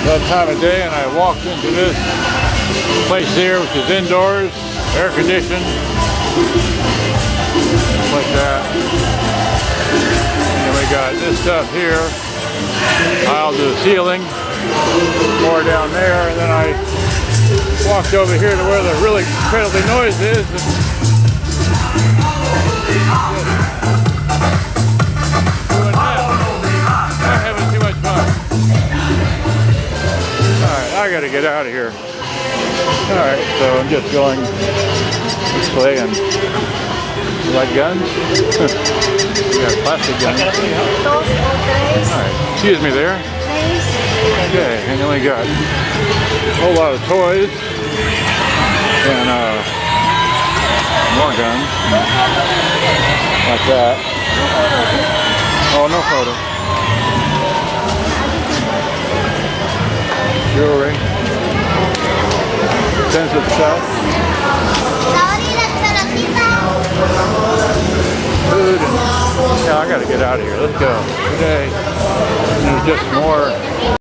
that time of day, and I walked into this place here, which is indoors, air conditioned, like that. And then we got this stuff here, tiled to the ceiling, more down there, and then I walked over here to where the really incredibly noise is. Doing that. I'm having too much fun. Alright, I gotta get out of here. Alright, so I'm just going this way, and you like guns? We got plastic guns. Alright, excuse me there. Okay, and then we got a whole lot of toys and more guns like that. Oh, no photo. Jewelry, expensive stuff, food, and yeah, I gotta get out of here. Let's go. Today there's just more